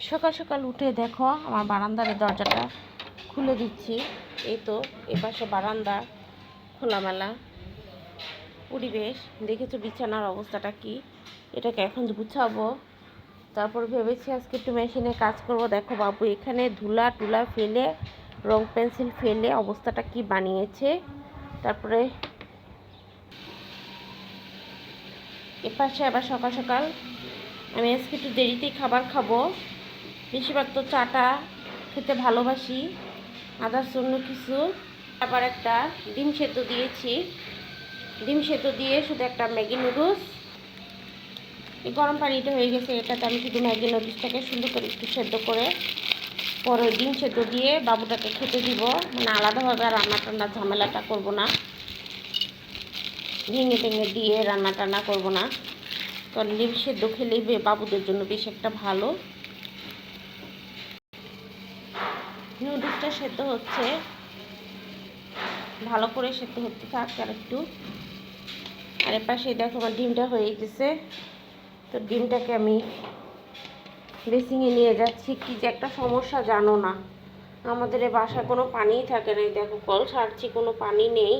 সকাল সকাল উঠে দেখো আমার বারান্দার দরজাটা খুলে দিচ্ছি। এই তো এপাশে বারান্দা, খোলামেলা পরিবেশ। দেখেছো বিছানার অবস্থাটা কি? এটাকে এখন গুছাবো। তারপর ভেবেছি আজকে একটু মেশিনে কাজ করব। দেখো বাবু এখানে ধুলা টুলা ফেলে, রং পেন্সিল ফেলে অবস্থাটা কি বানিয়েছে। তারপরে এপাশে আবার সকাল সকাল আমি আজকে একটু দেরিতেই খাবার খাবো। বেশিরভাগ তো চাটা খেতে ভালোবাসি, আদার্স অন্য কিছু। আবার একটা ডিম সেদ্ধ দিয়েছি, ডিম সেদ্ধ দিয়ে শুধু একটা ম্যাগি নুডলস। এই গরম পানিটা হয়ে গেছে, এটাতে আমি শুধু ম্যাগি নুডলসটাকে সুন্দর করে একটু সেদ্ধ করে পরে ডিম সেদ্ধ দিয়ে বাবুটাকে খেতে দিব। মানে আলাদাভাবে রান্না টান্নার ঝামেলাটা করব না, ভেঙে টেঙে দিয়ে রান্না টান্না করবো না, কারণ ডিম সেদ্ধ খেলেই বাবুদের জন্য বেশ একটা ভালো। নুডলসটা সেদ্ধ হচ্ছে, ভালো করে সেদ্ধ হতে থাক আর একটু। আর এপাশে দেখো আমার ডিমটা হয়ে গেছে। তো ডিমটাকে আমি বেসিংয়ে নিয়ে যাচ্ছি। কি যে একটা সমস্যা জানো না, আমাদের এই বাসায় কোনো পানিই থাকে না। দেখো কল ছাড়ছি, কোনো পানি নেই।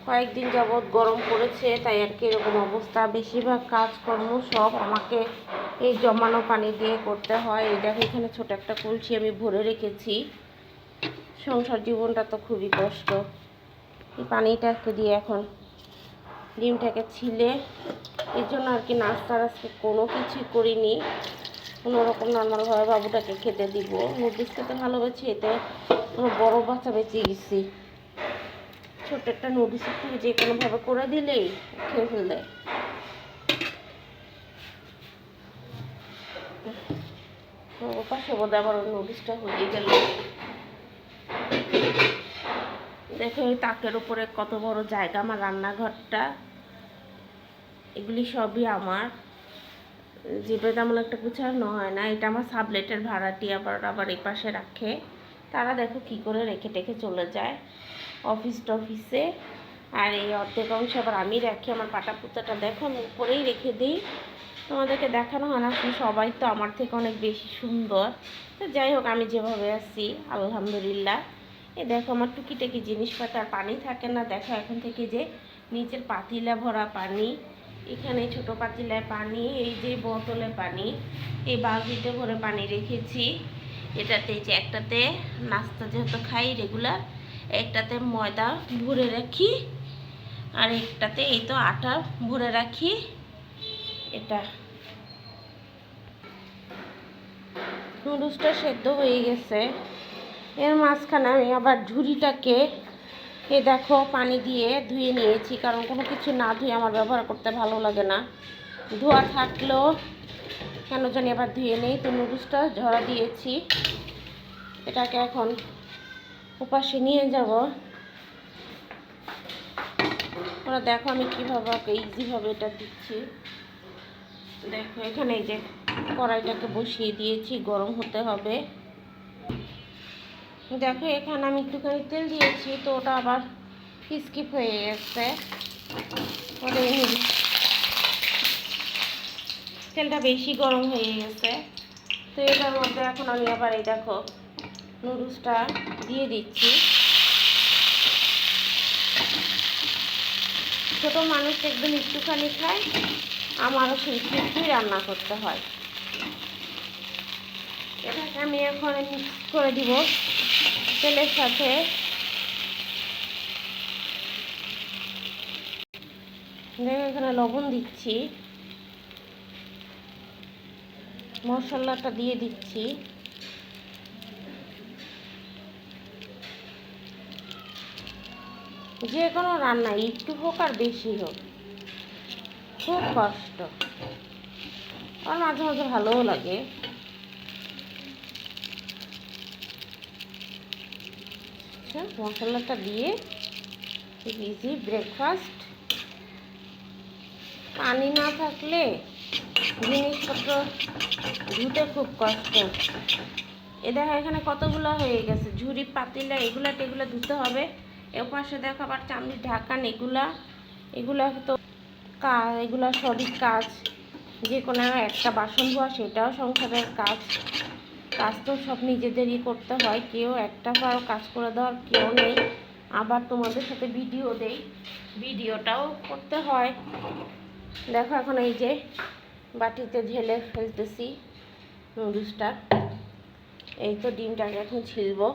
কয়েকদিন যাবৎ গরম পড়েছে, তাই আর কি এরকম অবস্থা। বেশিরভাগ কাজকর্ম সব আমাকে এই জমানো পানি দিয়ে করতে হয়। এই দেখো এখানে ছোট একটা কলসি আমি ভরে রেখেছি। সংসার জীবনটা তো খুবই কষ্ট। এই পানিটাকে দিয়ে এখন ডিমটাকে ছিলে, এর জন্য আর কি নাস্তার আজকে কোনো কিছুই করিনি। কোনোরকম নর্মালভাবে বাবুটাকে খেতে দিব। নুডলস খেতে ভালোবাসি, এতে কোনো বড় বাচ্চা বেঁচে গেছি। ছোট্ট একটা নুডলস একটু যে কোনোভাবে করে দিলেই খেয়ে ফেলবে। পাশে বোধ আবার নুডলসটা হয়ে গেল। দেখো এই তাকের উপরে কত বড় জায়গা আমার রান্নাঘরটা। এগুলি সবই আমার, যেটা তেমন একটা গুছানো হয় না। এটা আমার সাবলেটের ভাড়াটি আবার এই পাশে রাখে। তারা দেখো কি করে রেখে টেখে চলে যায় অফিস টফিসে। আর এই অর্ধেক অংশ আবার আমি রাখি। আমার পাটা পুতাটা দেখো আমি উপরেই রেখে দিই। তোমাদেরকে দেখানো হয় না, সবাই তো আমার থেকে অনেক বেশি সুন্দর। তো যাই হোক, আমি যেভাবে আছি আলহামদুলিল্লাহ। এই দেখো আমার টুকিটাকি জিনিসপত্র, আর পানি থাকে না। দেখো এখন থেকে যে নিচের পাতিলা ভরা পানি, এখানে ছোট পাতিলায় পানি, এই যে বোতলে পানি, এই বালতিতে ভরে পানি রেখেছি। এটাতে যে একটাতে নাস্তা যেহেতু খাই রেগুলার, একটাতে ময়দা ভরে রাখি, আর একটাতে এই তো আটা ভরে রাখি। এটা নুডলসটা সেদ্ধ হয়ে গেছে। এর মাঝখানে আমি আবার ঝুড়িটাকে দেখো পানি দিয়ে ধুয়ে নিয়েছি, কারণ কোনো কিছু না ধুয়ে আমার ব্যবহার করতে ভালো লাগে না। ধোয়া থাকলেও কেন জানি আবার ধুয়ে নেই। তো নুডলসটা ঝরা দিয়েছি, এটাকে এখন উপাসে নিয়ে যাব। ওরা দেখো আমি কীভাবে ইজিভাবে এটা দিচ্ছি। দেখো এখানে এই যে কড়াইটাকে বসিয়ে দিয়েছি, গরম হতে হবে। দেখো এখানে আমি একটুখানি তেল দিয়েছি, তো ওটা আবার স্কিপ হয়ে গেছে। তেলটা বেশি গরম হয়ে গেছে। তো এটার মধ্যে এখন আমি আবার এই দেখো নুডলসটা দিয়ে দিচ্ছি। ছোটো মানুষ একদম একটুখানি খায়, আমারও সেই একটুই রান্না করতে হয়। এটাকে আমি এখন মিক্স করে দিব তেলের সাথে। দেখো এখানে লবণ দিচ্ছি, মশলাটা দিয়ে দিচ্ছি। যে কোনো রান্না একটু হোক আর বেশি হোক খুব কষ্ট, আর মাঝে মাঝে ভালোও লাগে। মশলাটা দিয়ে ইজি ব্রেকফাস্ট। পানি না থাকলে জিনিসপত্র ধুতে খুব কষ্ট। এ দেখো এখানে কতগুলো হয়ে গেছে, ঝুড়ি পাতিলা এগুলা টেগুলো ধুতে হবে। এর পাশে দেখো আবার চামড়ি ঢাকান, এগুলা তো এগুলা সবই কাজ। যে কোনো একটা বাসন ধোয়া সেটাও সংসারের কাজ। কাজ তো সব নিজেদেরই করতে হয়, কেউ একটা কাজ করে দেওয়ার কেউ নেই। আবার তোমাদের সাথে ভিডিও দেই, ভিডিওটাও করতে হয়। দেখো এখন এই যে বাটিতে ঢেলে ফেলতেছি নুডলসটা। এই তো ডিমটাকে এখন ছিলবো।